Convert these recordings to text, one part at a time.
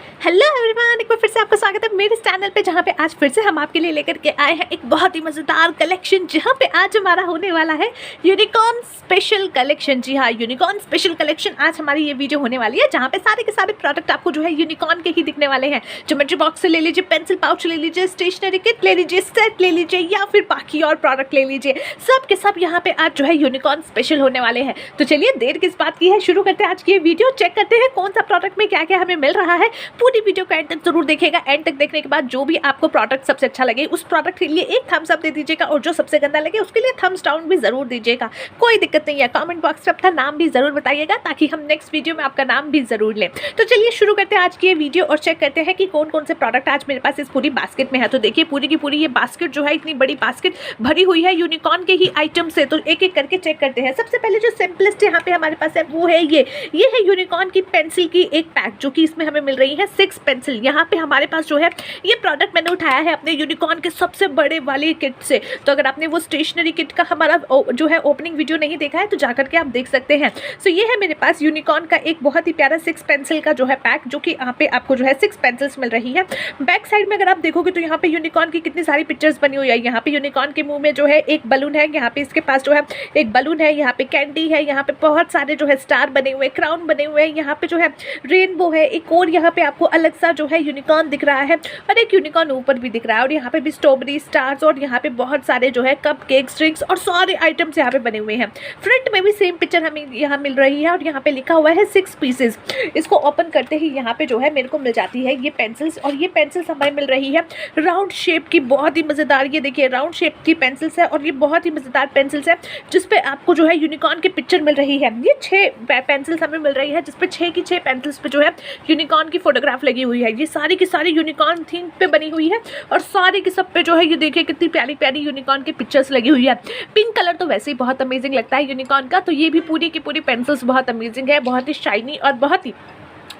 Hello everyone, एक बार फिर से आपका स्वागत है मेरे चैनल पे, जहाँ पे आज फिर से हम आपके लिए लेकर के आए हैं एक बहुत ही मज़ेदार कलेक्शन। जहाँ पे आज हमारा होने वाला है यूनिकॉर्न स्पेशल कलेक्शन। जी हाँ, यूनिकॉर्न स्पेशल कलेक्शन आज हमारी ये वीडियो होने वाली है, जहाँ पे सारे के सारे प्रोडक्ट आपको जो है यूनिकॉर्न के ही दिखने वाले हैं। ज्योमेट्री बॉक्स से ले लीजिए, पेंसिल पाउच ले लीजिए, स्टेशनरी किट ले लीजिए, सेट ले लीजिए या फिर बाकी और प्रोडक्ट ले लीजिए, सब के सब यहाँ पे आज जो है यूनिकॉर्न स्पेशल होने वाले हैं। तो चलिए देर किस बात की है, शुरू करते हैं आज की ये वीडियो। चेक करते हैं कौन सा प्रोडक्ट में क्या क्या हमें मिल रहा है। पूरी वीडियो को एंड तक जरूर देखिएगा। एंड तक देखने के बाद जो भी आपको प्रोडक्ट सबसे अच्छा लगे उस प्रोडक्ट के लिए एक थम्स अप दे दीजिएगा, और जो सबसे गंदा लगे उसके लिए थम्स डाउन भी जरूर दीजिएगा। कोई दिक्कत नहीं है, कमेंट बॉक्स में अपना नाम भी जरूर बताइएगा ताकि हम नेक्स्ट वीडियो में आपका नाम भी जरूर लें। तो चलिए शुरू करते हैं आज की ये वीडियो और चेक करते हैं कि कौन कौन से प्रोडक्ट आज मेरे पास इस पूरी बास्केट में है। तो देखिए पूरी की पूरी ये बास्केट जो है, इतनी बड़ी बास्केट भरी हुई है यूनिकॉर्न के ही आइटम से। तो एक एक करके चेक करते हैं। सबसे पहले जो सिंपलेस्ट यहाँ पे हमारे पास है वो है ये है यूनिकॉर्न की पेंसिल की एक पैक, जो कि इसमें हमें मिल रही है 6 पेंसिल। यहाँ पे हमारे पास जो है ये प्रोडक्ट मैंने उठाया है अपने यूनिकॉर्न के सबसे बड़े वाली किट से। तो अगर आपने वो स्टेशनरी किट का हमारा जो है ओपनिंग वीडियो नहीं देखा है तो जाकर के आप देख सकते हैं। सो ये है मेरे पास यूनिकॉर्न का एक बहुत ही प्यारा 6 पेंसिल का जो है पैक, जो कि यहाँ पे आपको जो है 6 पेंसिल्स मिल रही है। बैक साइड में अगर आप देखोगे तो यहाँ पे यूनिकॉर्न की कितनी सारी पिक्चर्स बनी हुई है। यहाँ पे यूनिकॉर्न के मुंह में जो है एक बलून है, यहाँ पे इसके पास जो है एक बलून है, यहाँ पे कैंडी है, यहाँ पे बहुत सारे जो है स्टार बने हुए, क्राउन बने हुए हैं, यहाँ पे जो है रेनबो है, एक और यहाँ पे आपको अलग सा जो है यूनिकॉर्न दिख रहा है, और एक यूनिकॉर्न ऊपर भी दिख रहा है, और यहाँ पे भी स्ट्रॉबेरी स्टार्स, और यहाँ पे बहुत सारे जो है कप केक ड्रिंक्स और सारे आइटम्स यहाँ पे बने हुए हैं। फ्रंट में भी सेम पिक्चर हमें यहाँ मिल रही है, और यहाँ पे लिखा हुआ है 6 पीसेस। इसको ओपन करते ही यहाँ पे जो है मेरे को मिल जाती है ये पेंसिल्स, और ये पेंसिल्स हमें मिल रही है राउंड शेप की, बहुत ही मज़ेदार। ये देखिए राउंड शेप की पेंसिल्स है, और ये बहुत ही मज़ेदार पेंसिल्स है जिसपे आपको जो है यूनिकॉर्न की पिक्चर मिल रही है। ये 6 पेंसिल्स हमें मिल रही है, जिसपे 6 की 6 पेंसिल्स पे जो है यूनिकॉर्न की फोटोग्राफ लगी हुई है। ये सारी की सारी यूनिकॉर्न थीम पे बनी हुई है, और सारे के सब पे जो है ये देखिए कितनी प्यारी प्यारी यूनिकॉर्न की पिक्चर्स लगी हुई है। पिंक कलर तो वैसे ही बहुत अमेजिंग लगता है यूनिकॉर्न का, तो ये भी पूरी की पूरी पेंसिल्स बहुत अमेजिंग है, बहुत ही शाइनी और बहुत ही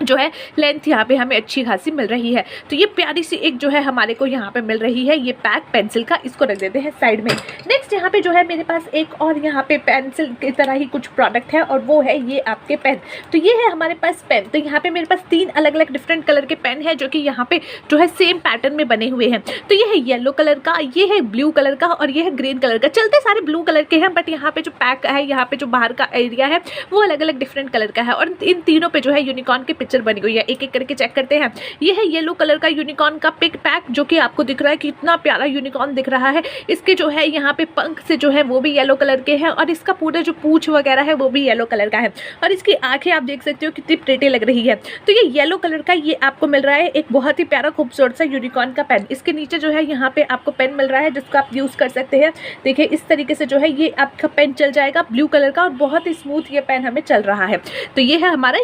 जो है लेंथ यहाँ पे हमें अच्छी खासी मिल रही है। तो ये प्यारी सी एक जो है हमारे को यहाँ पे मिल रही है ये पैक पेंसिल का। इसको रख देते हैं साइड में। नेक्स्ट यहाँ पे जो है मेरे पास एक और यहाँ पे पेंसिल की तरह ही कुछ प्रोडक्ट है, और वो है ये आपके पेन। तो ये है हमारे पास पेन। तो यहाँ पे मेरे पास 3 अलग अलग डिफरेंट कलर के पेन है, जो कि यहाँ पे जो है सेम पैटर्न में बने हुए हैं। तो ये है येलो कलर का, ये है ब्लू कलर का, और ये है ग्रीन कलर का। चलते सारे ब्लू कलर के हैं, बट यहाँ पे जो पैक है, यहाँ पे जो बाहर का एरिया है वो अलग अलग डिफरेंट कलर का है, और इन तीनों पे जो है यूनिकॉर्न की पिक्चर बनी हुई है। एक एक करके चेक करते हैं। ये है येलो कलर का यूनिकॉर्न का पिक पैक, जो कि आपको दिख रहा है कि इतना प्यारा यूनिकॉर्न दिख रहा है। इसके जो है यहाँ पे पंख से जो है वो भी येलो कलर के हैं, और इसका पूरा जो पूंछ वगैरह है वो भी येलो कलर का है, और इसकी आंखें आप देख सकते हो कितनी प्रेटी लग रही है। तो ये येलो कलर का ये आपको मिल रहा है एक बहुत ही प्यारा खूबसूरत सा यूनिकॉर्न का पेन। इसके नीचे जो है यहाँ पे आपको पेन मिल रहा है, जिसको आप यूज कर सकते हैं। देखिए इस तरीके से जो है ये आपका पेन चल जाएगा ब्लू कलर का, और बहुत ही स्मूथ ये पेन हमें चल रहा है। तो ये है हमारा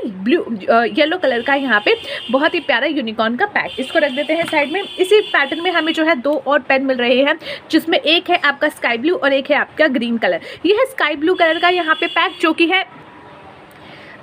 येलो कलर का यहाँ पे बहुत ही प्यारा यूनिकॉर्न का पैक। इसको रख देते हैं साइड में। इसी पैटर्न में हमें जो है 2 और पेन मिल रहे हैं, जिसमें एक है आपका स्काई ब्लू और एक है आपका ग्रीन कलर। ये है स्काई ब्लू कलर का यहाँ पे पैक, जो कि है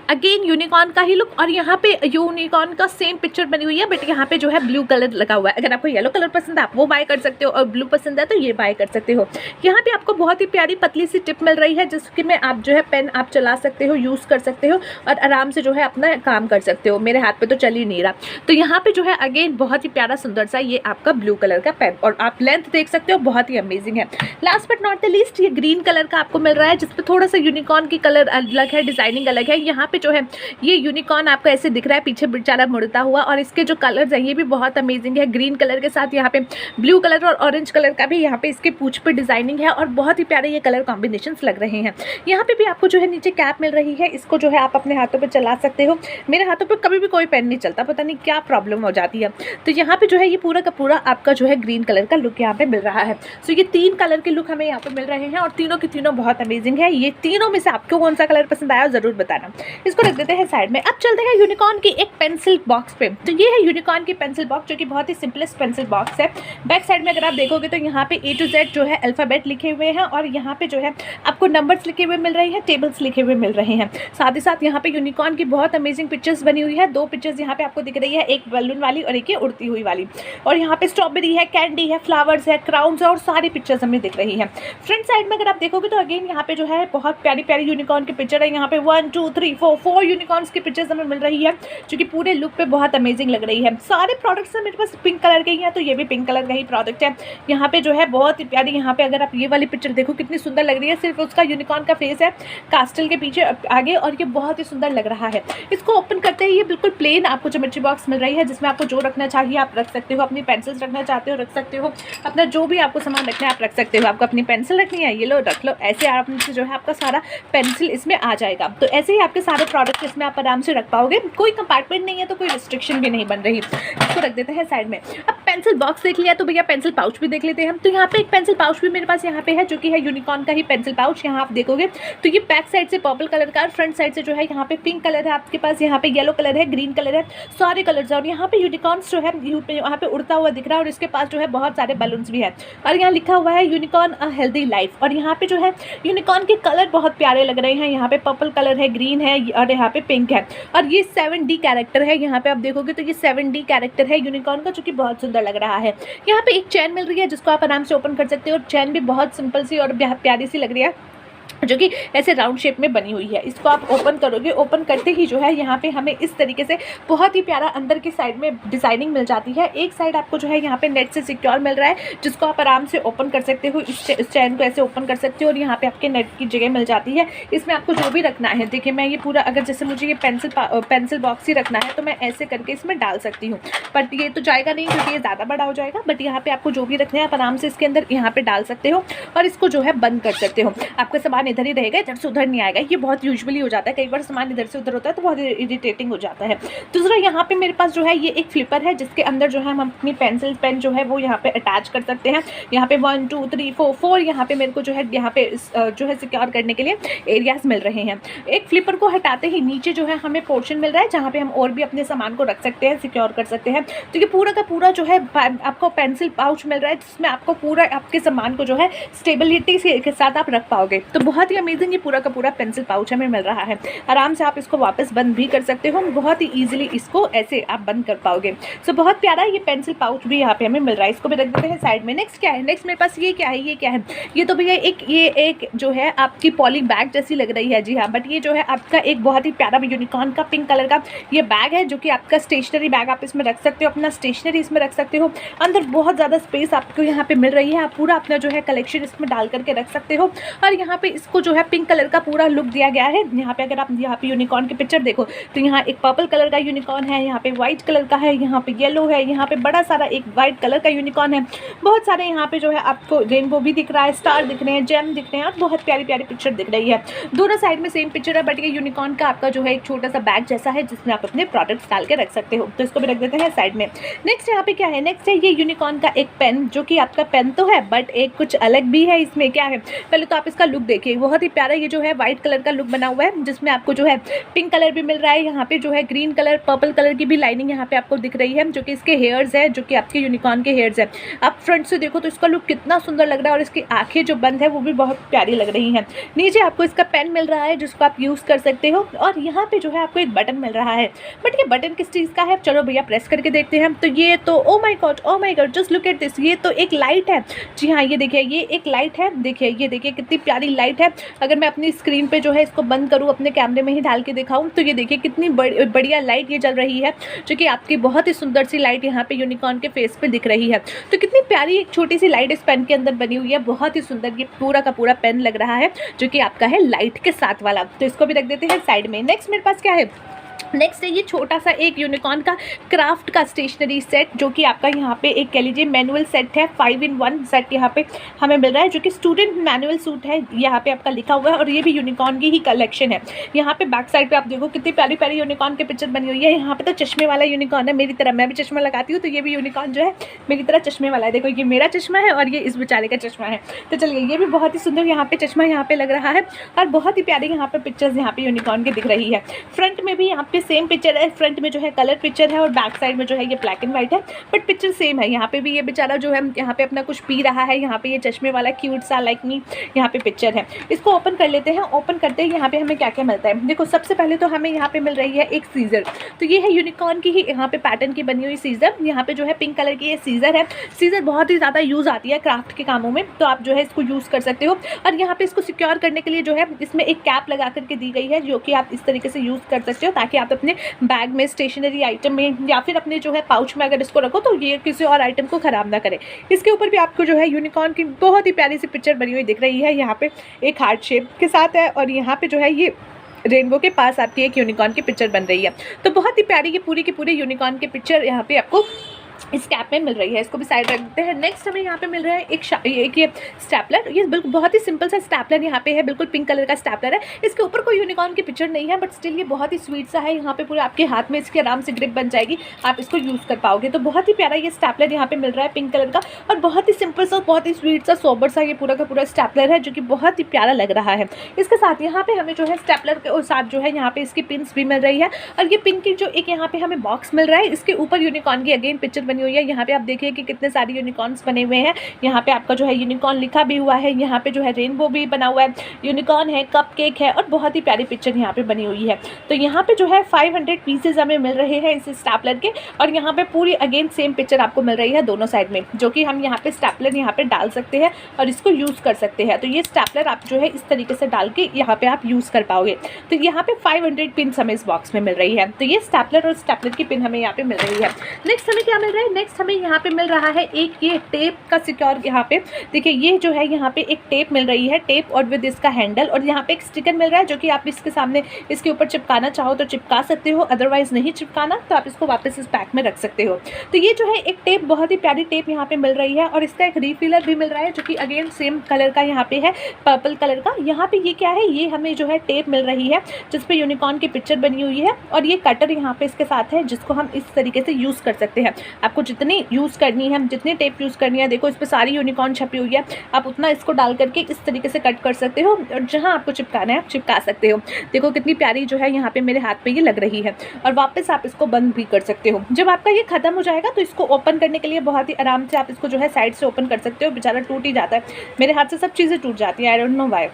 अगेन यूनिकॉर्न का ही लुक, और यहाँ पे यूनिकॉर्न का सेम पिक्चर बनी हुई है, बट यहाँ पे जो है ब्लू कलर लगा हुआ है। अगर आपको येलो कलर पसंद है आप वो बाय कर सकते हो, और ब्लू पसंद है तो ये बाय कर सकते हो। यहाँ पे आपको बहुत ही प्यारी पतली सी टिप मिल रही है, जिसकी में आप जो है पेन आप चला सकते हो, यूज़ कर सकते हो, और आराम से जो है अपना काम कर सकते हो। मेरे हाथ पे तो चल ही नहीं रहा। तो यहाँ पे जो है अगेन बहुत ही प्यारा सुंदर सा ये आपका ब्लू कलर का पेन, और आप लेंथ देख सकते हो बहुत ही अमेजिंग है। Last but not the least ये ग्रीन कलर का आपको मिल रहा है, जिसपे थोड़ा सा यूनिकॉर्न की कलर अलग है, डिजाइनिंग अलग है। यहाँ पे जो है ये यूनिकॉर्न आपको ऐसे दिख रहा है पीछे बेचारा मुड़ता हुआ, और इसके जो कलर्स हैं ये भी बहुत अमेजिंग है। ग्रीन कलर के साथ यहाँ पे ब्लू कलर और ऑरेंज कलर का भी यहाँ पे इसके पूंछ पे डिजाइनिंग है, और बहुत ही प्यारे ये कलर कॉम्बिनेशंस लग रहे हैं। यहाँ पे भी आपको जो है नीचे कैप मिल रही है, इसको जो है आप अपने हाथों पे चला सकते हो। मेरे हाथों पे कभी भी कोई पेन नहीं चलता, पता नहीं क्या प्रॉब्लम हो जाती है। तो यहाँ पे जो है ये पूरा का पूरा आपका जो है ग्रीन कलर का लुक यहाँ पे मिल रहा है। सो ये 3 कलर के लुक हमें यहाँ पे मिल रहे हैं, और तीनों के तीनों बहुत अमेजिंग है। ये तीनों में से आपको कौन सा कलर पसंद आया जरूर बताना। इसको रख देते हैं साइड में। अब चलते हैं यूनिकॉर्न की एक पेंसिल बॉक्स पे। तो ये है यूनिकॉर्न की पेंसिल बॉक्स, जो कि बहुत ही सिंपलेस्ट पेंसिल बॉक्स है। बैक साइड में अगर आप देखोगे तो यहाँ पे A to Z जो है अल्फाबेट लिखे हुए हैं, और यहाँ पे जो है आपको नंबर्स लिखे हुए मिल रहे हैं, टेबल्स लिखे हुए मिल रहे हैं। साथ ही साथ यहाँ पे यूनिकॉर्न की बहुत अमेजिंग पिक्चर्स बनी हुई है। 2 पिक्चर्स यहाँ पे आपको दिख रही है, एक बलून वाली और एक ये उड़ती हुई वाली, और यहाँ पे स्ट्रॉबेरी है, कैंडी है, फ्लावर्स है, क्राउन्स है, और सारी पिक्चर्स हमें दिख रही है। फ्रंट साइड में अगर आप देखोगे तो अगेन यहाँ पे जो है बहुत प्यारी प्यारी यूनिकॉर्न की पिक्चर है। यहाँ पे 1 2 3 4 4 यूनिकॉर्न्स की पिक्चर्स हमें मिल रही है जो कि पूरे लुक पे बहुत अमेजिंग लग रही है। सारे प्रोडक्ट्स मेरे पास पिंक कलर के ही हैं, तो ये भी पिंक कलर का ही प्रोडक्ट है। यहाँ पे जो है बहुत ही प्यारी, यहाँ पे अगर आप ये वाली पिक्चर देखो कितनी सुंदर लग रही है, सिर्फ उसका यूनिकॉर्न का फेस है कास्टल के पीछे आगे, और ये बहुत ही सुंदर लग रहा है। इसको ओपन करते ही ये बिल्कुल प्लेन आपको ज्योमेट्री बॉक्स मिल रही है, जिसमें आपको जो रखना चाहिए आप रख सकते हो। अपनी पेंसिल्स रखना चाहते हो रख सकते हो, अपना जो भी आपको सामान रखना है आप रख सकते हो। आपको अपनी पेंसिल रखनी है, ये लो रख लो, ऐसे आप जो है आपका सारा पेंसिल इसमें आ जाएगा। तो ऐसे ही आपके सारे प्रोडक्ट इसमें आप आराम से रख पाओगे, कोई कंपार्टमेंट नहीं है तो कोई रिस्ट्रिक्शन भी नहीं बन रही। इसको रख देते हैं साइड में। अब पेंसिल बॉक्स देख लिया, तो भैया पेंसिल पाउच भी देख लेते हैं हम। तो यहाँ पे एक पेंसिल पाउच भी मेरे पास यहाँ पे है, जो कि है यूनिकॉर्न का ही पेंसिल पाउच। यहाँ आप देखोगे तो ये बैक साइड से पर्पल कलर का, फ्रंट साइड से जो है यहाँ पे पिंक कलर है आपके पास, यहाँ पे येलो कलर है, ग्रीन कलर है, सारे कलर्स है। और यहाँ पे यूनिकॉर्न्स जो है वहाँ पे उड़ता हुआ दिख रहा है, और इसके पास जो है बहुत सारे बलून्स भी है, और यहाँ लिखा हुआ है यूनिकॉर्न अ हेल्दी लाइफ। और यहाँ पे जो है यूनिकॉर्न के कलर बहुत प्यारे लग रहे हैं। यहाँ पे पर्पल कलर है, ग्रीन है, और यहाँ पे पिंक है, और ये 7D कैरेक्टर है। यहाँ पे आप देखोगे तो ये 7D कैरेक्टर है यूनिकॉर्न का, जो कि बहुत सुंदर लग रहा है। यहाँ पे एक चैन मिल रही है जिसको आप आराम से ओपन कर सकते हो, और चैन भी बहुत सिंपल सी और प्यारी सी लग रही है, जो कि ऐसे राउंड शेप में बनी हुई है। इसको आप ओपन करोगे, ओपन करते ही जो है यहाँ पे हमें इस तरीके से बहुत ही प्यारा अंदर की साइड में डिजाइनिंग मिल जाती है। एक साइड आपको जो है यहाँ पे नेट से सिक्योर मिल रहा है, जिसको आप आराम से ओपन कर सकते हो। इस चैन को ऐसे ओपन कर सकते हो, और यहाँ पे आपके नेट की जगह मिल जाती है। इसमें आपको जो भी रखना है, देखिए मैं ये पूरा, अगर जैसे मुझे ये पेंसिल बॉक्स ही रखना है तो मैं ऐसे करके इसमें डाल सकती हूँ, बट ये तो जाएगा नहीं क्योंकि ये ज़्यादा बड़ा हो जाएगा। बट यहाँ पे आपको जो भी रखना है आप आराम से इसके अंदर यहाँ पे डाल सकते हो, और इसको जो है बंद कर सकते हो। आपका सामान इधर ही रहेगा, इधर से उधर नहीं आएगा। ये बहुत यूजुअली हो जाता है, कई बार सामान इधर से उधर होता है तो बहुत इरिटेटिंग हो जाता है। दूसरा यहाँ पे मेरे पास जो है ये एक फ्लिपर है, जिसके अंदर जो है हम अपनी पेंसिल पेन जो है वो यहाँ पे अटैच कर सकते हैं। यहाँ पे 1 2 3 4 यहाँ पे मेरे को जो है यहाँ पे जो है सिक्योर करने के लिए एरियाज मिल रहे हैं। एक फ्लिपर को हटाते ही नीचे जो है हमें पोर्शन मिल रहा है, जहाँ पे हम और भी अपने सामान को रख सकते हैं, सिक्योर कर सकते हैं। तो ये पूरा का पूरा जो है आपको पेंसिल पाउच मिल रहा है, जिसमें आपको पूरा आपके सामान को जो है स्टेबिलिटी के साथ आप रख पाओगे। तो बहुत ही अमेजिंग ये पूरा का पूरा पेंसिल पाउच हमें मिल रहा है। आराम से आप इसको वापस बंद भी कर सकते हो, बहुत ही इजीली इसको ऐसे आप बंद कर पाओगे। सो बहुत प्यारा ये पेंसिल पाउच भी यहाँ पे हमें मिल रहा है। इसको भी रख देते हैं साइड में। नेक्स्ट क्या है, नेक्स्ट मेरे पास ये क्या है, ये क्या है, ये तो भैया एक जो है आपकी पॉली बैग जैसी लग रही है। जी हाँ, बट ये जो है आपका एक बहुत ही प्यारा यूनिकॉर्न का पिंक कलर का ये बैग है, जो कि आपका स्टेशनरी बैग आप इसमें रख सकते हो, अपना स्टेशनरी इसमें रख सकते हो। अंदर बहुत ज़्यादा स्पेस आपको यहाँ पे मिल रही है, आप पूरा अपना जो है कलेक्शन इसमें डाल करके रख सकते हो। और यहाँ पे इसको जो है पिंक कलर का पूरा लुक दिया गया है। यहाँ पे अगर आप यहाँ पे यूनिकॉर्न की पिक्चर देखो तो यहाँ एक पर्पल कलर का यूनिकॉर्न है, यहाँ पे व्हाइट कलर का है, यहाँ पे येलो है, यहाँ पे बड़ा सारा एक व्हाइट कलर का यूनिकॉर्न है। बहुत सारे यहाँ पे जो है आपको रेनबो भी दिख रहा है, स्टार दिख रहे हैं, जेम दिख रहे हैं, और बहुत प्यारी प्यारी पिक्चर दिख रही है। दोनों साइड में सेम पिक्चर है, बट ये यूनिकॉर्न का आपका जो है एक छोटा सा बैग जैसा है, जिसमें आप अपने प्रोडक्ट्स डाल के रख सकते हो। तो इसको भी रख देते हैं साइड में। नेक्स्ट यहाँ पे क्या है, नेक्स्ट है ये यूनिकॉर्न का एक पेन, जो कि आपका पेन तो है बट एक कुछ अलग भी है। इसमें क्या है, पहले तो आप इसका लुक देखिए, बहुत ही प्यारा ये जो है व्हाइट कलर का लुक बना हुआ है, जिसमें आपको जो है पिंक कलर भी मिल रहा है। यहाँ पे जो है ग्रीन कलर पर्पल कलर की भी लाइनिंग यहाँ पे आपको दिख रही है, जो कि इसके हेयर्स है, जो कि आपके यूनिकॉर्न के हेयर्स है। आप फ्रंट से देखो तो इसका लुक कितना सुंदर लग रहा है, और इसकी आंखें जो बंद है वो भी बहुत प्यारी लग रही हैं। नीचे आपको इसका पेन मिल रहा है, जिसको आप यूज़ कर सकते हो, और यहाँ पे जो है आपको एक बटन मिल रहा है। बट ये बटन किस चीज़ का है, चलो भैया प्रेस करके देखते हैं। तो ये तो oh my God just look at this, ये तो एक लाइट है। जी हाँ, ये देखिए ये एक लाइट है, देखिए ये देखिए कितनी प्यारी लाइट है। अगर मैं अपनी स्क्रीन पे जो है इसको बंद करूँ, अपने कैमरे में ही डाल के दिखाऊं, तो ये देखिए कितनी बढ़िया लाइट ये जल रही है, जो कि आपकी बहुत ही सुंदर सी लाइट यहाँ पे यूनिकॉर्न के फेस पे दिख रही है। तो कितनी प्यारी एक छोटी सी लाइट इस पेन के अंदर बनी हुई है, बहुत ही सुंदर ये पूरा का पूरा पेन लग रहा है, जो कि आपका है लाइट के साथ वाला। तो इसको भी रख देते हैं साइड में। नेक्स्ट मेरे पास क्या है, नेक्स्ट है ये छोटा सा एक यूनिकॉर्न का क्राफ्ट का स्टेशनरी सेट, जो कि आपका यहाँ पे एक कह लीजिए मैनुअल सेट है, 5-in-1 सेट यहाँ पे हमें मिल रहा है, जो कि स्टूडेंट मैनुअल सूट है, यहाँ पे आपका लिखा हुआ है, और ये भी यूनिकॉर्न की ही कलेक्शन है। यहाँ पे बैक साइड पे आप देखो कितनी प्यारी प्यारी यूनिकॉर्न की पिक्चर बनी हुई है। यहाँ पे तो चश्मे वाला यूनिकॉर्न है, मेरी तरह, मैं भी चश्मा लगाती हूँ, तो ये भी यूनिकॉर्न जो है मेरी तरह चश्मे वाला है। देखो ये मेरा चश्मा है और ये इस बेचारे का चश्मा है। तो चलिए, ये भी बहुत ही सुंदर यहाँ पे चश्मा यहाँ पे लग रहा है, और बहुत ही प्यारी यहाँ पे पिक्चर्स यहाँ पे यूनिकॉर्न की दिख रही है। फ्रंट में भी यहाँ पे पे सेम पिक्चर है, फ्रंट में जो है कलर पिक्चर है और बैक साइड में जो है ये ब्लैक एंड व्हाइट है, बट पिक्चर सेम है। यहाँ पे भी ये बेचारा जो है यहाँ पे अपना कुछ पी रहा है, यहाँ पे ये चश्मे वाला क्यूट सा लाइक मी यहाँ पे पिक्चर है। इसको ओपन कर लेते हैं। ओपन करते ही यहाँ पे हमें क्या क्या मिलता है, देखो सबसे पहले तो हमें यहाँ पे मिल रही है एक सीजर। तो ये है यूनिकॉर्न की ही यहाँ पे पैटर्न की बनी हुई सीजर। यहाँ पे जो है पिंक कलर की ये सीजर है। सीजर बहुत ही ज़्यादा यूज़ आती है क्राफ्ट के कामों में, तो आप जो है इसको यूज़ कर सकते हो। और यहाँ पे इसको सिक्योर करने के लिए जो है इसमें एक कैप लगा करके दी गई है, जो कि आप इस तरीके से यूज़ कर सकते हो, ताकि आप अपने बैग में, स्टेशनरी आइटम में या फिर अपने जो है पाउच में अगर इसको रखो तो ये किसी और आइटम को ख़राब ना करे। इसके ऊपर भी आपको जो है यूनिकॉर्न की बहुत ही प्यारी सी पिक्चर बनी हुई दिख रही है। यहाँ पे एक हार्ट शेप के साथ है और यहाँ पे जो है ये रेनबो के पास आपकी एक यूनिकॉर्न की पिक्चर बन रही है। तो बहुत ही प्यारी ये पूरी की पूरी यूनिकॉर्न की पिक्चर यहाँ पे आपको इस कैप में मिल रही है। इसको भी साइड रख देते हैं। नेक्स्ट हमें यहाँ पे मिल रहा है एक ये स्टैपलर। ये बिल्कुल बहुत ही सिंपल सा स्टैपलर यहाँ पे है, बिल्कुल पिंक कलर का स्टैपलर है। इसके ऊपर कोई यूनिकॉर्न की पिक्चर नहीं है, बट स्टिल ये बहुत ही स्वीट सा है। यहाँ पे पूरा आपके हाथ में इसकी आराम से ग्रिप बन जाएगी, आप इसको यूज़ कर पाओगे। तो बहुत ही प्यारा ये स्टैपलर यहाँ पे मिल रहा है पिंक कलर का, और बहुत ही सिंपल सा, बहुत ही स्वीट सा, सोबर सा ये पूरा का पूरा स्टैपलर है, जो कि बहुत ही प्यारा लग रहा है। इसके साथ यहाँ पे हमें जो है स्टैपलर के साथ जो है यहाँ पे इसकी पिन्स भी मिल रही है, और ये पिन की जो एक यहाँ पे हमें बॉक्स मिल रहा है, इसके ऊपर यूनिकॉर्न की अगेन पिक्चर बनी हुई है। यहाँ पे आप देखिए कि कितने सारे यूनिकॉर्न्स बने हुए हैं। यहाँ पे आपका जो है यूनिकॉर्न लिखा भी हुआ है, यहाँ पे जो है रेनबो भी बना हुआ है, यूनिकॉर्न है, कपकेक है, और बहुत ही प्यारी पिक्चर यहाँ पे बनी हुई है। तो यहाँ पे जो है 500 पीसेज हमें मिल रहे हैं इस स्टैपलर के, और यहाँ पे पूरी अगेन सेम पिक्चर आपको मिल रही है दोनों साइड में, जो कि हम यहाँ पे स्टैपलर यहाँ पे डाल सकते हैं और इसको यूज़ कर सकते हैं। तो ये स्टैपलर आप जो है इस तरीके से डाल के यहाँ पे आप यूज़ कर पाओगे। तो यहाँ पे 500 पिन हमें इस बॉक्स में मिल रही है। तो ये स्टैपलर और स्टैपलर की पिन हमें यहाँ पे मिल रही है। नेक्स्ट हमें क्या मिल रहा है, नेक्स्ट हमें यहाँ पे मिल रहा है एक ये टेप का सिक्योर। यहाँ पे देखिए ये जो है यहाँ पे एक टेप मिल रही है, टेप और विद इसका हैंडल, और यहाँ पे एक स्टिकर मिल रहा है, जो कि आप इसके सामने इसके ऊपर चिपकाना चाहो तो चिपका सकते हो, अदरवाइज नहीं चिपकाना तो आप इसको वापस इस पैक में रख सकते हो। तो ये जो है एक टेप, बहुत ही प्यारी टेप यहाँ पे मिल रही है, और इसका एक रिफिलर भी मिल रहा है, जो कि अगेन सेम कलर का यहाँ पे है, पर्पल कलर का। यहाँ पे ये क्या है, ये हमें जो है टेप मिल रही है जिसपे यूनिकॉर्न की पिक्चर बनी हुई है, और ये कटर यहाँ पे इसके साथ है, जिसको हम इस तरीके से यूज़ कर सकते हैं। आपको जितनी यूज़ करनी है, जितनी टेप यूज़ करनी है, देखो इस पर सारी यूनिकॉर्न छपी हुई है, आप उतना इसको डाल करके इस तरीके से कट कर सकते हो, और जहाँ आपको चिपकाना है आप चिपका सकते हो। देखो कितनी प्यारी जो है यहाँ पे मेरे हाथ पे ये लग रही है, और वापस आप इसको बंद भी कर सकते हो। जब आपका ये खत्म हो जाएगा तो इसको ओपन करने के लिए बहुत ही आराम से आप इसको जो है साइड से ओपन कर सकते हो। बेचारा टूट ही जाता है, मेरे हाथ से सब चीज़ें टूट जाती हैं, आई डोंट नो व्हाई।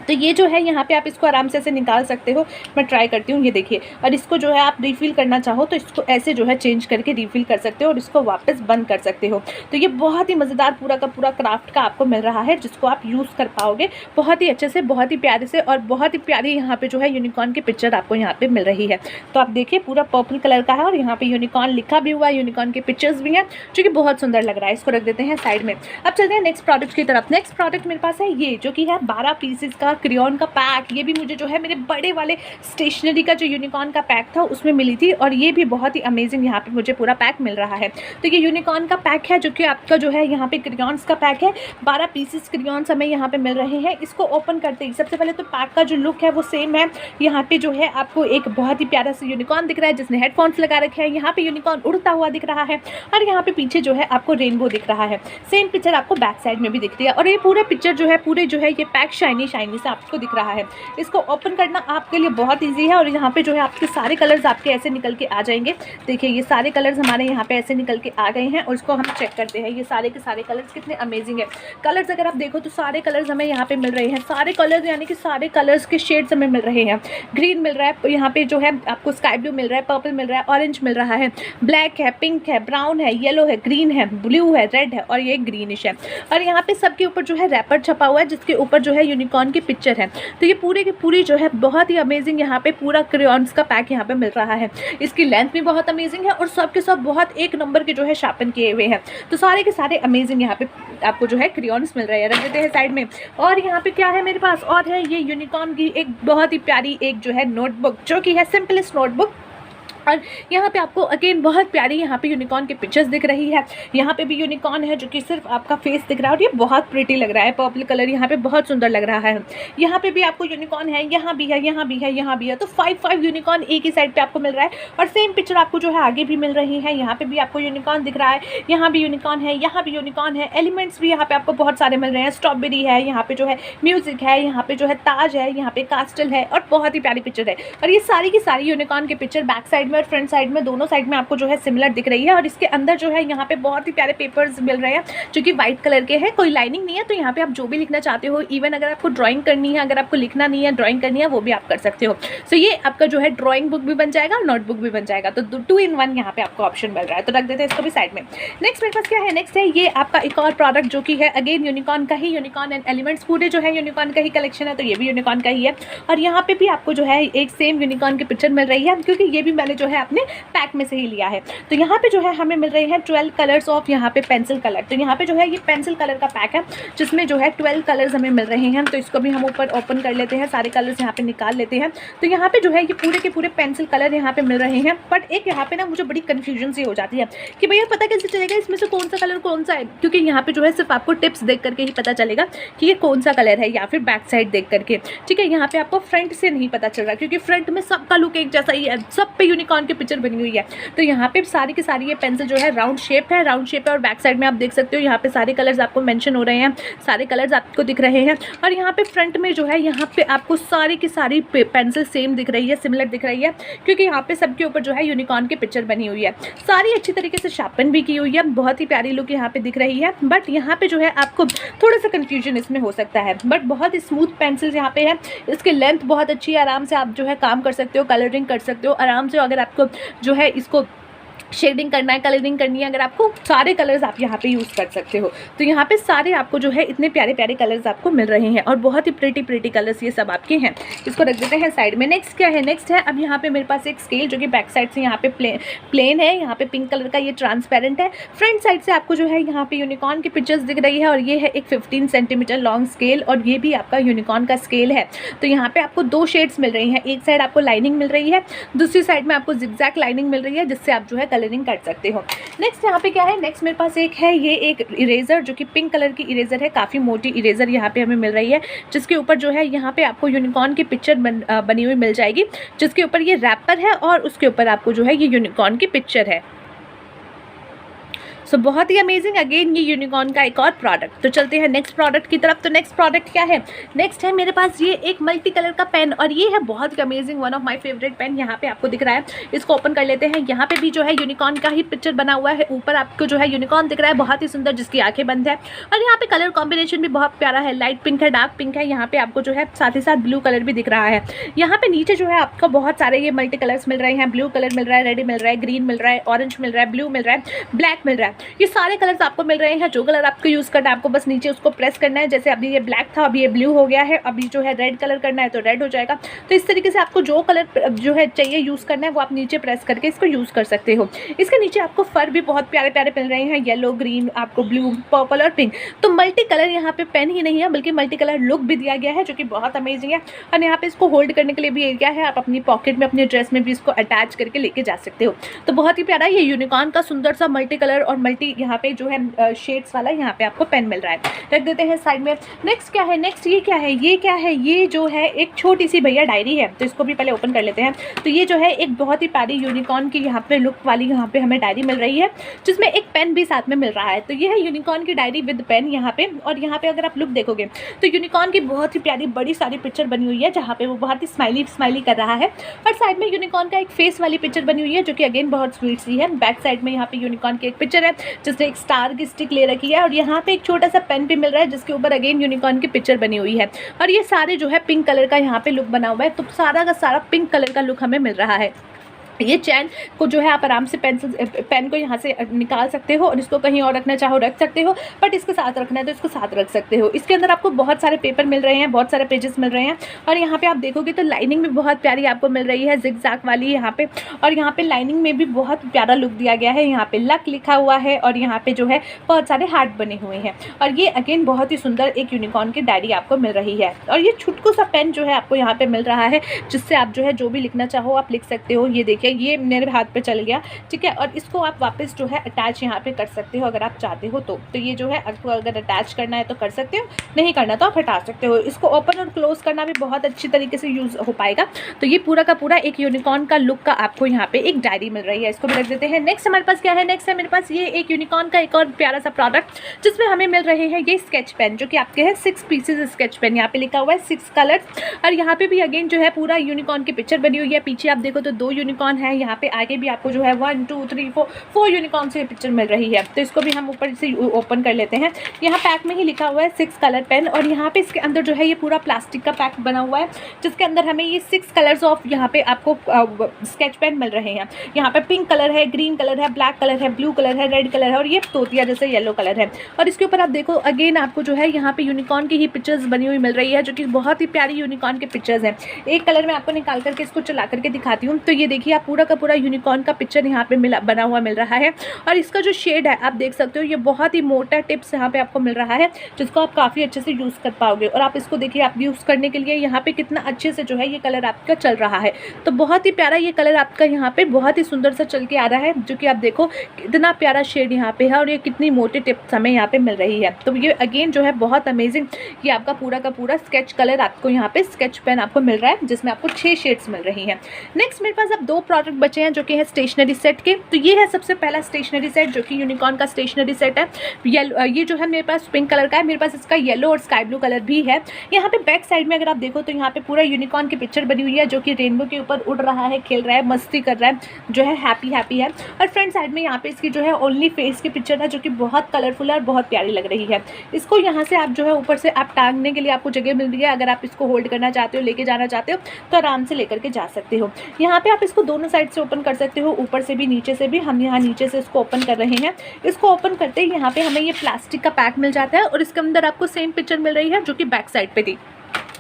तो ये जो है यहाँ पे आप इसको आराम से ऐसे निकाल सकते हो। मैं ट्राई करती हूँ, ये देखिए। और इसको जो है आप रिफ़िल करना चाहो तो इसको ऐसे जो है चेंज करके रिफ़िल कर सकते हो, और इसको वापस बंद कर सकते हो। तो ये बहुत ही मज़ेदार पूरा का पूरा क्राफ्ट का आपको मिल रहा है, जिसको आप यूज़ कर पाओगे बहुत ही अच्छे से, बहुत ही प्यारे से, और बहुत ही प्यारी यहाँ पे जो है यूनिकॉर्न की पिक्चर आपको यहाँ पे मिल रही है। तो आप देखिए पूरा पर्पल कलर का है, और यहाँ पे यूनिकॉर्न लिखा भी हुआ है, यूनिकॉर्न के पिक्चर्स भी हैं, जो कि बहुत सुंदर लग रहा है। इसको रख देते हैं साइड में। अब चलते हैं नेक्स्ट प्रोडक्ट की तरफ। नेक्स्ट प्रोडक्ट मेरे पास है ये, जो कि है 12 पीसेस का क्रेयॉन का पैक। ये भी मुझे जो है मेरे बड़े वाले स्टेशनरी का जो यूनिकॉर्न का पैक था उसमें मिली थी, और ये भी बहुत ही अमेजिंग यहाँ पे मुझे पूरा पैक मिल रहा है। तो ये यूनिकॉर्न का पैक है, जो कि आपका जो है यहाँ पे क्रेयॉन्स का पैक है। 12 पीसेस क्रेयॉन्स हमें यहाँ पे मिल रहे हैं। इसको ओपन करते ही सबसे पहले तो पैक का जो लुक है वो सेम है। यहाँ पे जो है आपको एक बहुत ही प्यारा सा यूनिकॉर्न दिख रहा है, जिसने हेडफोन्स लगा रखे हैं। यहाँ पे यूनिकॉर्न उड़ता हुआ दिख रहा है, और यहाँ पे पीछे जो है आपको रेनबो दिख रहा है। सेम पिक्चर आपको बैक साइड में भी दिख रही है, और ये पूरा पिक्चर जो है पूरे जो है ये पैक शाइनी शाइनी से आपको दिख रहा है। इसको ओपन करना आपके लिए बहुत ईजी है, और यहाँ पे जो है आपके सारे कलर्स आपके ऐसे निकल के आ जाएंगे। देखिए ये सारे कलर्स हमारे यहाँ पे ऐसे निकल के आ गए हैं, और इसको हम चेक करते हैं। ये सारे के सारे कलर्स कितने अमेजिंग है। कलर्स अगर आप देखो तो सारे कलर्स हमें यहाँ पे मिल रहे हैं। सारे कलर्स यानी कि सारे कलर्स के शेड्स हमें मिल रहे हैं। ग्रीन मिल रहा है, यहाँ पे जो है आपको स्काई ब्लू मिल रहा है, पर्पल मिल रहा है, ऑरेंज मिल रहा है, ब्लैक है, पिंक है, ब्राउन है, येलो है, ग्रीन है, ब्लू है, रेड है, और ये ग्रीनिश है। और यहाँ पे सबके ऊपर जो है रैपर छपा हुआ है, जिसके ऊपर जो है यूनिकॉर्न की पिक्चर है। तो ये पूरे की पूरी जो है बहुत ही अमेजिंग यहाँ पे पूरा क्रेयॉन्स का पैक यहाँ पे मिल रहा है। इसकी लेंथ भी बहुत अमेजिंग है, और सब के सब बहुत एक नंबर के जो है शार्पन किए हुए हैं। तो सारे के सारे अमेजिंग यहाँ पे आपको जो है क्रेयॉन्स मिल रहे हैं। रख देते हैं साइड में। और यहाँ पे क्या है मेरे पास, और है ये यूनिकॉर्न की एक बहुत ही प्यारी एक जो है नोटबुक, जो कि है सिंपलेस्ट नोटबुक। और यहाँ पे आपको अगेन बहुत प्यारी यहाँ पे यूनिकॉर्न की पिक्चर्स दिख रही है। यहाँ पे भी यूनिकॉर्न है जो कि सिर्फ आपका फेस दिख रहा है और ये बहुत प्रिटी लग रहा है। पर्पल कलर यहाँ पे बहुत सुंदर लग रहा है। यहाँ पे भी आपको यूनिकॉर्न है, यहाँ भी है, यहाँ भी है, यहाँ भी है। तो 5 यूनिकॉर्न एक ही साइड पे आपको मिल रहा है और सेम पिक्चर आपको जो है आगे भी मिल रही है। यहाँ पे भी आपको यूनिकॉर्न दिख रहा है, यहाँ भी यूनिकॉर्न है, यहाँ भी यूनिकॉर्न है। एलिमेंट्स भी यहाँ पे आपको बहुत सारे मिल रहे हैं। स्ट्रॉबेरी है, यहाँ पे जो है म्यूजिक है, यहाँ पे जो है ताज है, यहाँ पे कास्टल है और बहुत ही प्यारी पिक्चर है। और ये सारी की सारी यूनिकॉर्न की पिक्चर बैक साइड में और फ्रंट साइड में दोनों साइड में आपको जो है सिमिलर दिख रही है। और इसके अंदर जो है यहाँ पे बहुत ही प्यारे पेपर्स मिल रहे हैं जो कि व्हाइट कलर के हैं, कोई लाइनिंग नहीं है। तो यहाँ पे आप जो भी लिखना चाहते हो, इवन अगर आपको ड्राइंग करनी है, अगर आपको लिखना नहीं है, ड्राइंग करनी है, वो भी आप कर सकते हो। सो ये आपका जो है ड्राइंग बुक भी बन जाएगा, नोटबुक भी बन जाएगा। तो 2 in 1 यहाँ पे आपको ऑप्शन मिल रहा है। तो रख देते हैं इसको भी साइड में। नेक्स्ट मेरे पास क्या है, नेक्स्ट है ये आपका एक और प्रोडक्ट जो कि है अगेन यूनिकॉर्न का ही, यूनिकॉर्न एंड एलिमेंट्स पूरे जो है यूनिकॉर्न का ही कलेक्शन है। तो ये भी यूनिकॉर्न का ही है और यहाँ पे भी आपको जो है एक सेम यूनिकॉर्न की पिक्चर मिल रही है क्योंकि ये भी मैंने जो है अपने पैक में से ही लिया है। तो यहाँ पे जो है हमें मिल रहे हैं 12 कलर्स ऑफ यहाँ पे पेंसिल कलर। तो यहाँ पे जो है ये पेंसिल कलर का पैक है जिसमें जो है 12 कलर्स हमें मिल रहे हैं। तो इसको भी हम ऊपर ओपन कर लेते हैं, सारे कलर्स यहाँ पे निकाल लेते हैं। तो यहाँ पे जो है ये पूरे के पूरे पेंसिल कलर यहाँ पे मिल रहे हैं। बट एक यहाँ पे ना मुझे बड़ी कन्फ्यूजन सी हो जाती है कि भैया पता कैसे चलेगा इसमें से कौन सा कलर कौन सा है, क्योंकि यहाँ पे जो है सिर्फ आपको टिप्स देख करके ही पता चलेगा कि ये कौन सा कलर है या फिर बैक साइड देख करके। ठीक है, यहाँ पे आपको फ्रंट से नहीं पता चल रहा क्योंकि फ्रंट में सबका लुक एक जैसा ही है, सब पे यूनिकॉर्न की पिक्चर बनी हुई है। तो यहाँ पे सारी की सारी ये पेंसिल जो है राउंड शेप है, राउंड शेप है और बैक साइड में आप देख सकते हो यहाँ पे सारे कलर्स आपको मेंशन हो रहे हैं, सारे कलर्स आपको दिख रहे हैं। और यहाँ पे फ्रंट में जो है यहाँ पे आपको सारी की सारी पेंसिल सेम दिख रही है, सिमिलर दिख रही है क्योंकि यहाँ पे सबके ऊपर जो है यूनिकॉर्न की पिक्चर बनी हुई है। सारी अच्छी तरीके से शार्पन भी की हुई है, बहुत ही प्यारी लुक यहाँ पे दिख रही है। बट यहाँ पे जो है आपको थोड़ा सा कंफ्यूजन इसमें हो सकता है, बट बहुत स्मूथ पेंसिल यहाँ पे है। इसकी लेंथ बहुत अच्छी है, आराम से आप जो है काम कर सकते हो, कलरिंग कर सकते हो आराम से। अगर आपको जो है इसको शेडिंग करना है, कलरिंग करनी है, अगर आपको सारे कलर्स आप यहाँ पे यूज़ कर सकते हो। तो यहाँ पे सारे आपको जो है इतने प्यारे प्यारे कलर्स आपको मिल रहे हैं और बहुत ही प्रिटी कलर्स ये सब आपके हैं। इसको रख देते हैं साइड में। नेक्स्ट क्या है, नेक्स्ट है अब यहाँ पे मेरे पास एक स्केल जो कि बैक साइड से यहाँ पे प्लेन है, यहाँ पे पिंक कलर का ये ट्रांसपेरेंट है। फ्रंट साइड से आपको जो है यहाँ पे यूनिकॉर्न की पिक्चर्स दिख रही है और ये है एक 15 सेंटीमीटर लॉन्ग स्केल और ये भी आपका यूनिकॉर्न का स्केल है। तो यहाँ पे आपको 2 शेड्स मिल रही हैं, एक साइड आपको लाइनिंग मिल रही है, दूसरी साइड में आपको जिगजैग लाइनिंग मिल रही है जिससे आप जो है कलरिंग कर सकते हो। नेक्स्ट यहाँ पे क्या है, नेक्स्ट मेरे पास एक है ये एक इरेजर जो कि पिंक कलर की इरेजर है, काफ़ी मोटी इरेजर यहाँ पे हमें मिल रही है जिसके ऊपर जो है यहाँ पे आपको यूनिकॉर्न की पिक्चर बनी हुई मिल जाएगी, जिसके ऊपर ये रैपर है और उसके ऊपर आपको जो है ये यूनिकॉर्न की पिक्चर है। सो बहुत ही अमेजिंग अगेन ये यूनिकॉर्न का एक और प्रोडक्ट। तो चलते हैं नेक्स्ट प्रोडक्ट की तरफ। तो नेक्स्ट प्रोडक्ट क्या है, नेक्स्ट है मेरे पास ये एक मल्टी कलर का पेन और ये है बहुत ही amazing, one of my favourite pen. यहाँ पे आपको दिख रहा है, इसको ओपन कर लेते हैं। यहाँ पे भी जो है यूनिकॉर्न का ही पिक्चर बना हुआ है, ऊपर आपको जो है यूनिकॉर्न दिख रहा है बहुत ही सुंदर जिसकी आंखें बंद है। और यहाँ पे कलर कॉम्बिनेशन भी बहुत प्यारा है, लाइट पिंक है, डार्क पिंक है, यहाँ पे आपको जो है साथ ही साथ ब्लू कलर भी दिख रहा है। यहाँ पे नीचे जो है आपको बहुत सारे ये मल्टी कलर्स मिल रहे हैं, ब्लू कलर मिल रहा है, रेड मिल रहा है, ग्रीन मिल रहा है, ऑरेंज मिल रहा है, ब्लू मिल रहा है, ब्लैक मिल रहा है। ये सारे कलर्स आपको मिल रहे हैं। जो कलर आपको यूज करना है आपको बस नीचे उसको प्रेस करना है, जैसे अभी ये ब्लैक था अभी ये ब्लू हो गया है, अभी जो है रेड कलर करना है तो रेड हो जाएगा। तो इस तरीके से आपको जो कलर जो है चाहिए यूज करना है वो आप नीचे प्रेस करके इसको यूज कर सकते हो। इसके नीचे आपको फर भी बहुत प्यारे प्यारे मिल रहे हैं, येलो, ग्रीन, आपको ब्लू, पर्पल और पिंक। तो मल्टी कलर यहाँ पे पेन ही नहीं है बल्कि मल्टी कलर लुक भी दिया गया है जो कि बहुत अमेजिंग है। और यहाँ पे इसको होल्ड करने के लिए भी एरिया है, आप अपनी पॉकेट में अपने ड्रेस में भी इसको अटैच करके लेके जा सकते हो। तो बहुत ही प्यारा ये यूनिकॉर्न का सुंदर सा मल्टी कलर और मल्टी यहाँ पे जो है शेड्स वाला यहाँ पे आपको पेन मिल रहा है। रख देते हैं साइड में। नेक्स्ट क्या है, नेक्स्ट ये क्या है, ये क्या है, ये जो है एक छोटी सी भैया डायरी है। तो इसको भी पहले ओपन कर लेते हैं। तो ये जो है एक बहुत ही प्यारी यूनिकॉर्न की यहाँ पे लुक वाली यहाँ पे हमें डायरी मिल रही है जिसमें एक पेन भी साथ में मिल रहा है। तो ये है यूनिकॉर्न की डायरी विद पेन यहाँ पे। और यहाँ पे अगर आप लुक देखोगे तो यूनिकॉर्न की बहुत ही प्यारी बड़ी सारी पिक्चर बनी हुई है जहाँ पे वो बहुत ही स्माइली कर रहा है। और साइड में यूनिकॉर्न का एक फेस वाली पिक्चर बनी हुई है जो कि अगेन बहुत स्वीट सी है। बैक साइड में यहाँ पे यूनिकॉर्न की एक पिक्चर है जिसने एक स्टार की स्टिक ले रखी है और यहाँ पे एक छोटा सा पेन भी मिल रहा है जिसके ऊपर अगेन यूनिकॉर्न की पिक्चर बनी हुई है। और ये सारे जो है पिंक कलर का यहाँ पे लुक बना हुआ है। तो सारा का सारा पिंक कलर का लुक हमें मिल रहा है। ये चैन को जो है आप आराम से पेन को यहाँ से निकाल सकते हो और इसको कहीं और रखना चाहो रख सकते हो, बट इसके साथ रखना है तो इसको साथ रख सकते हो। इसके अंदर आपको बहुत सारे पेपर मिल रहे हैं, बहुत सारे पेजेस मिल रहे हैं। और यहाँ पे आप देखोगे तो लाइनिंग भी बहुत प्यारी आपको मिल रही है, जिगजैग वाली यहाँ पे। और यहाँ पे लाइनिंग में भी बहुत प्यारा लुक दिया गया है। यहाँ पे लक लिखा हुआ है और यहाँ पे जो है बहुत सारे हार्ट बने हुए हैं। और ये अगेन बहुत ही सुंदर एक यूनिकॉर्न की डायरी आपको मिल रही है। और ये छुटकू सा पेन जो है आपको यहाँ पे मिल रहा है जिससे आप जो है जो भी लिखना चाहो आप लिख सकते हो। ये देखिए ये मेरे हाथ पे चल गया, ठीक है। और इसको आप वापस जो है अटैच यहाँ पे कर सकते हो अगर आप चाहते हो तो ये जो है आपको अगर अटैच करना है तो कर सकते हो, नहीं करना तो आप हटा सकते हो। इसको ओपन और क्लोज करना भी बहुत अच्छी तरीके से यूज़ हो पाएगा। तो ये पूरा का पूरा एक यूनिकॉर्न का लुक का आपको यहाँ पे एक डायरी मिल रही है, इसको भी रख देते हैं। नेक्स्ट हमारे पास क्या है, नेक्स्ट है मेरे पास ये एक यूनिकॉर्न का एक और प्यारा सा प्रोडक्ट जिसमें हमें मिल रहे हैं ये स्केच पेन, जो कि आपके हैं 6 पीसेज स्केच पेन। यहाँ पे लिखा हुआ है 6 कलर्स, और यहाँ पे भी अगेन जो है पूरा यूनिकॉर्न की पिक्चर बनी हुई है। पीछे आप देखो तो 2 यूनिकॉर्न है, यहाँ पे आगे भी आपको जो है 1 2 3 4 यूनिकॉर्न से पिक्चर मिल रही है। तो इसको भी हम ऊपर से ओपन कर लेते हैं। यहाँ पैक में ही लिखा हुआ है 6 कलर पेन, और यहाँ पे इसके अंदर जो है ये पूरा प्लास्टिक का पैक बना हुआ है जिसके अंदर हमें ये 6 कलर्स ऑफ यहाँ पे आपको स्केच पेन मिल रहे हैं। यहाँ पे पिंक कलर है, ग्रीन कलर है, ब्लैक कलर है, ब्लू कलर है, रेड कलर है, और ये तोतिया जैसे येलो कलर है। और इसके ऊपर आप देखो अगेन आपको जो है यहाँ पे यूनिकॉर्न की ही पिक्चर्स बनी हुई मिल रही है, जो कि बहुत ही प्यारी यूनिकॉर्न के पिक्चर्स हैं। एक कलर में आपको निकाल करके इसको चला करके दिखाती हूँ। तो ये देखिए आप पूरा का पूरा यूनिकॉर्न का पिक्चर यहाँ पे बना हुआ मिल रहा है, और इसका जो शेड है आप देख सकते हो ये बहुत ही मोटा टिप्स यहाँ पे आपको मिल रहा है, जिसको आप काफ़ी अच्छे से यूज़ कर पाओगे। और आप इसको देखिए आप यूज़ करने के लिए यहाँ पे कितना अच्छे से जो है ये कलर आपका चल रहा है। तो बहुत ही प्यारा ये कलर आपका यहाँ पे बहुत ही सुंदर सा चल के आ रहा है, जो कि आप देखो कितना प्यारा शेड यहाँ पे है, और ये कितनी मोटी टिप्स हमें यहाँ पे मिल रही है। तो ये अगेन जो है बहुत अमेजिंग, ये आपका पूरा का पूरा स्केच कलर आपको यहाँ पे स्केच पेन आपको मिल रहा है, जिसमें आपको 6 शेड्स मिल रही हैं। नेक्स्ट मेरे पास अब 2 प्रोडक्ट बचे हैं जो कि है स्टेशनरी सेट के। तो ये है सबसे पहला स्टेशनरी सेट जो कि यूनिकॉर्न का स्टेशनरी सेट है। ये जो है मेरे पास पिंक कलर का है, मेरे पास इसका येलो और स्काई ब्लू कलर भी है। यहाँ पे बैक साइड में अगर आप देखो तो यहाँ पे पूरा यूनिकॉर्न की पिक्चर बनी हुई है, जो कि रेनबो के ऊपर उड़ रहा है, खेल रहा है, मस्ती कर रहा है, जो है हैप्पी है। और फ्रंट साइड में यहाँ पे इसकी जो है ओनली फेस की पिक्चर है, जो कि बहुत कलरफुल है और बहुत प्यारी लग रही है। इसको यहाँ से आप जो है ऊपर से आप टांगने के लिए आपको जगह मिल रही है। अगर आप इसको होल्ड करना चाहते हो, लेके जाना चाहते हो, तो आराम से लेकर के जा सकते हो। यहाँ पे आप इसको दोनों साइड से ओपन कर सकते हो, ऊपर से भी नीचे से भी। हम यहाँ नीचे से इसको ओपन कर रहे हैं। इसको ओपन करते ही यहाँ पे हमें ये प्लास्टिक का पैक मिल जाता है, और इसके अंदर आपको सेम पिक्चर मिल रही है जो कि बैक साइड पे थी।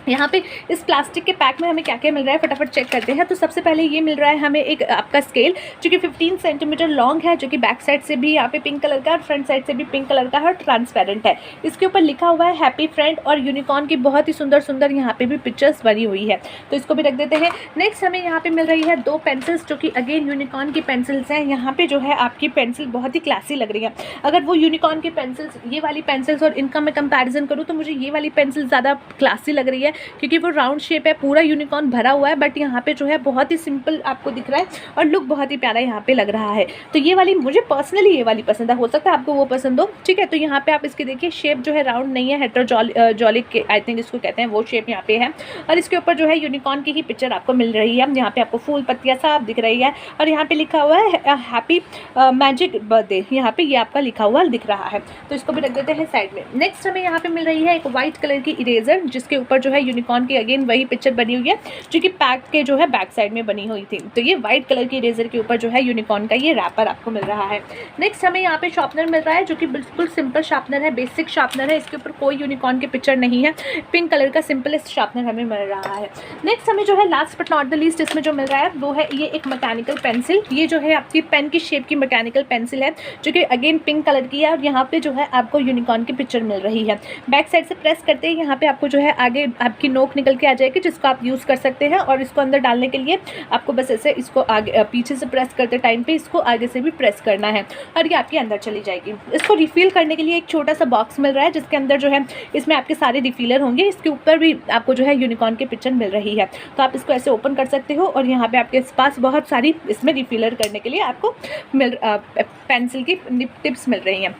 यहाँ पे इस प्लास्टिक के पैक में हमें क्या क्या मिल रहा है फटाफट चेक करते हैं। तो सबसे पहले ये मिल रहा है हमें एक आपका स्केल, जो कि 15 सेंटीमीटर लॉन्ग है, जो कि बैक साइड से भी यहाँ पे पिंक कलर का और फ्रंट साइड से भी पिंक कलर का है, और ट्रांसपेरेंट है। इसके ऊपर लिखा हुआ है हैप्पी फ्रेंड, और यूनिकॉर्न की बहुत ही सुंदर सुंदर यहाँ पे भी पिक्चर्स बनी हुई है। तो इसको भी रख देते हैं। नेक्स्ट हमें यहाँ पे मिल रही है 2 पेंसिल्स, जो कि अगेन यूनिकॉर्न की पेंसिल्स हैं। यहाँ पे जो है आपकी पेंसिल बहुत ही क्लासी लग रही है। अगर वो यूनिकॉर्न की पेंसिल्स, ये वाली पेंसिल्स और इनका मैं कंपेरिजन करूँ तो मुझे ये वाली पेंसिल ज़्यादा क्लासी लग रही है, क्योंकि वो राउंड शेप है, पूरा यूनिकॉर्न भरा हुआ है, बट यहाँ पे जो है बहुत ही सिंपल आपको दिख रहा है, और लुक बहुत ही प्यारा यहाँ पे लग रहा है। तो ये वाली मुझे पर्सनली ये वाली पसंद है, हो सकता है आपको वो पसंद हो, ठीक है। तो यहाँ पे आप इसकी देखिए शेप जो है राउंड नहीं है, हेट्रोजॉलिक के आई थिंक इसको कहते हैं, वो शेप यहाँ पे है। और इसके ऊपर जो है यूनिकॉर्न की ही पिक्चर आपको मिल रही है। यहाँ पे आपको फूल पत्तियाँ साफ दिख रही है, और यहाँ पे लिखा हुआ है हैप्पी मैजिक बर्थडे, यहाँ पे ये आपका लिखा हुआ दिख रहा है। तो इसको भी रख देते हैं साइड में। नेक्स्ट हमें यहाँ पे मिल रही है एक व्हाइट कलर की इरेजर, जिसके ऊपर जो है यूनिकॉर्न की अगेन वही पिक्चर बनी हुई है, जो कि पैक के जो है बैक साइड में बनी हुई थी। तो ये व्हाइट कलर की इरेजर के ऊपर जो है यूनिकॉर्न का ये रैपर आपको मिल रहा है। नेक्स्ट हमें यहाँ पे शार्पनर मिल रहा है, जो कि बिल्कुल सिंपल शार्पनर है, बेसिक शार्पनर है। इसके ऊपर कोई यूनिकॉर्न की पिक्चर नहीं है, पिंक कलर का सिंपलेस्ट शार्पनर हमें मिल रहा है। नेक्स्ट हमें जो है last but not the least इसमें जो मिल रहा है वो है ये एक मैकेनिकल पेंसिल। ये जो है आपकी पेन की शेप की मैकेनिकल पेंसिल है, जो कि अगेन पिंक कलर की है, और यहाँ पे जो है आपको यूनिकॉर्न की पिक्चर मिल रही है। बैक साइड से प्रेस करते ही यहाँ पे आपको जो है आगे आपकी नोक निकल के आ जाएगी, जिसको आप यूज़ कर सकते हैं। और इसको अंदर डालने के लिए आपको बस ऐसे इसको आगे पीछे से प्रेस करते टाइम पे इसको आगे से भी प्रेस करना है, और ये आपके अंदर चली जाएगी। इसको रिफिल करने के लिए एक छोटा सा बॉक्स मिल रहा है, जिसके अंदर जो है इसमें आपके सारे रिफिलर होंगे। इसके ऊपर भी आपको जो है यूनिकॉर्न की पिक्चर मिल रही है। तो आप इसको ऐसे ओपन कर सकते हो, और यहाँ पे आपके पास बहुत सारी इसमें रिफिलर करने के लिए आपको पेंसिल की टिप्स मिल रही हैं।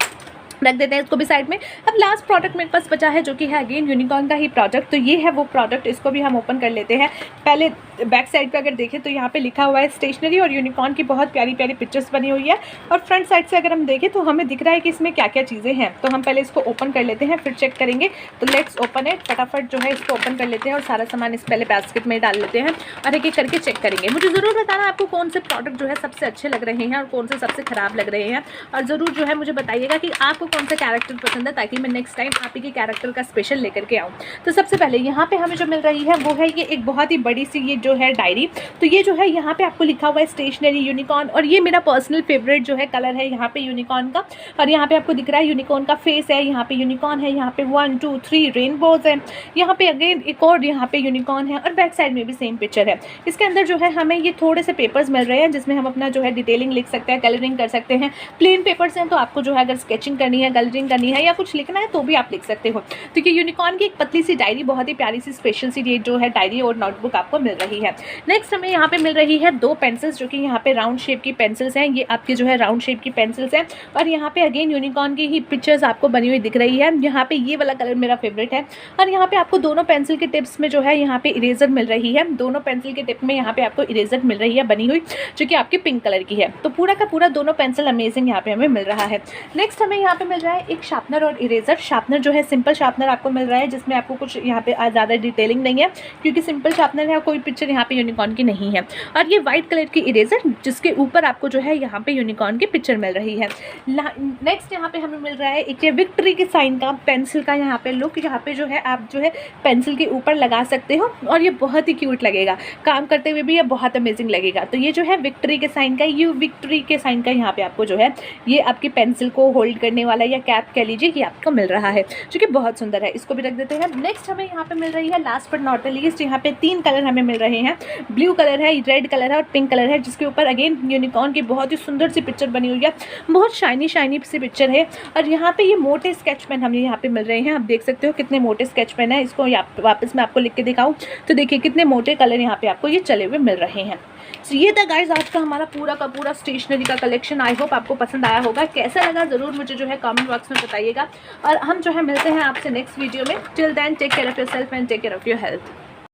रख देते हैं इसको भी साइड में। अब लास्ट प्रोडक्ट मेरे पास बचा है, जो कि है अगेन यूनिकॉर्न का ही प्रोडक्ट। तो ये है वो प्रोडक्ट, इसको भी हम ओपन कर लेते हैं। पहले बैक साइड पे अगर देखें तो यहाँ पे लिखा हुआ है स्टेशनरी, और यूनिकॉर्न की बहुत प्यारी प्यारी पिक्चर्स बनी हुई है। और फ्रंट साइड से अगर हम देखें तो हमें दिख रहा है कि इसमें क्या क्या चीज़ें हैं। तो हम पहले इसको ओपन कर लेते हैं, फिर चेक करेंगे। तो लेट्स ओपन इट, फटाफट जो है इसको ओपन कर लेते हैं, और सारा सामान इस पहले बास्केट में डाल लेते हैं, और एक एक करके चेक करेंगे। मुझे ज़रूर बताना आपको कौन से प्रोडक्ट जो है सबसे अच्छे लग रहे हैं और कौन से सबसे ख़राब लग रहे हैं, और ज़रूर जो है मुझे बताइएगा कि आपको कौन सा कैरेक्टर पसंद है, ताकि मैं नेक्स्ट टाइम आप ही के कैरेक्टर का स्पेशल लेकर के आऊँ। तो सबसे पहले यहाँ पे हमें जो मिल रही है वो है ये एक बहुत ही बड़ी सी ये जो है डायरी। तो ये जो है यहाँ पे आपको लिखा हुआ है स्टेशनरी यूनिकॉर्न, और ये मेरा पर्सनल फेवरेट जो है कलर है यहाँ पे यूनिकॉर्न का। और यहाँ पे आपको दिख रहा है यूनिकॉर्न का फेस है, यहाँ पे यूनिकॉर्न है, यहाँ पे 1 2 3 रेनबोज है, यहाँ पे अगेन एक और यहाँ पे यूनिकॉर्न है, और बैक साइड में भी सेम पिक्चर है। इसके अंदर जो है हमें ये थोड़े से पेपर्स मिल रहे हैं जिसमें हम अपना जो है डिटेलिंग लिख सकते हैं, कलरिंग कर सकते हैं। प्लेन पेपर्स हैं तो आपको जो है अगर स्केचिंग करनी है, कलरिंग करनी है या कुछ लिखना है तो भी आप लिख सकते हो। तो ये यूनिकॉर्न की एक पतली सी डायरी, बहुत ही प्यारी सी स्पेशल सी ये जो है डायरी और नोटबुक आपको मिल रही है। नेक्स्ट हमें यहाँ पे मिल रही है 2 पेंसिल्स, जो कि यहाँ पे राउंड शेप की पेंसिल्स हैं। ये आपके जो है राउंड शेप की पेंसिल्स हैं, और यहाँ पे अगेन यूनिकॉर्न की ही पिक्चर्स आपको बनी हुई दिख रही है। यहाँ पे ये वाला कलर मेरा फेवरेट है। और यहाँ पे आपको दोनों पेंसिल के टिप्स में जो है यहाँ पे इरेजर मिल रही है, दोनों पेंसिल के टिप में यहाँ पे आपको इरेजर मिल रही है बनी हुई, जो कि आपकी पिंक कलर की है। तो पूरा का पूरा दोनों पेंसिल अमेजिंग यहाँ पे हमें मिल रहा है। नेक्स्ट हमें यहाँ पे मिल रहा है एक शार्पनर और इरेजर। शार्पनर जो है सिंपल शार्पनर आपको मिल रहा है, जिसमें आपको कुछ यहाँ पे ज़्यादा डिटेलिंग नहीं है, क्योंकि सिंपल शार्पनर है, कोई पिक्चर यहाँ पे यूनिकॉर्न की नहीं है। और ये व्हाइट कलर की इरेजर, जिसके ऊपर आपको जो है यहाँ पे यूनिकॉर्न की पिक्चर मिल रही है। नेक्स्ट यहाँ पे हमें मिल रहा है एक ये विक्ट्री के साइन का पेंसिल का यहाँ पे लुक। यहाँ पे जो है आप जो है पेंसिल के ऊपर लगा सकते हो, और ये बहुत ही क्यूट लगेगा, काम करते हुए भी ये बहुत अमेजिंग लगेगा। तो ये जो है विक्ट्री के साइन का, ये विक्ट्री के साइन का यहाँ पे आपको जो है ये आपकी पेंसिल को होल्ड करने वाला या कैप कह लीजिए, ये आपको मिल रहा है, जो कि बहुत सुंदर है। इसको भी रख देते हैं। नेक्स्ट हमें यहाँ पे मिल रही है last but not the least, यहाँ पे 3 कलर हमें मिल रहे हैं। ब्लू कलर है, रेड कलर है और पिंक कलर है, जिसके ऊपर अगेन यूनिकॉर्न की बहुत ही सुंदर सी पिक्चर बनी हुई है, बहुत शाइनी शाइनी सी पिक्चर है। और यहाँ पे ये मोटे स्केच पेन हमें यहाँ पे मिल रहे हैं। आप देख सकते हो कितने मोटे स्केच पेन है। इसको वापस मैं आपको लिख के दिखाऊँ तो देखिए कितने मोटे कलर यहाँ पे आपको ये चले हुए मिल रहे हैं। तो ये था गाइज आज का हमारा पूरा का पूरा स्टेशनरी का कलेक्शन। आई होप आपको पसंद आया होगा। कैसा लगा ज़रूर मुझे जो है कमेंट बॉक्स में बताइएगा, और हम जो है मिलते हैं आपसे नेक्स्ट वीडियो में। Till then take care of yourself and take care of your health.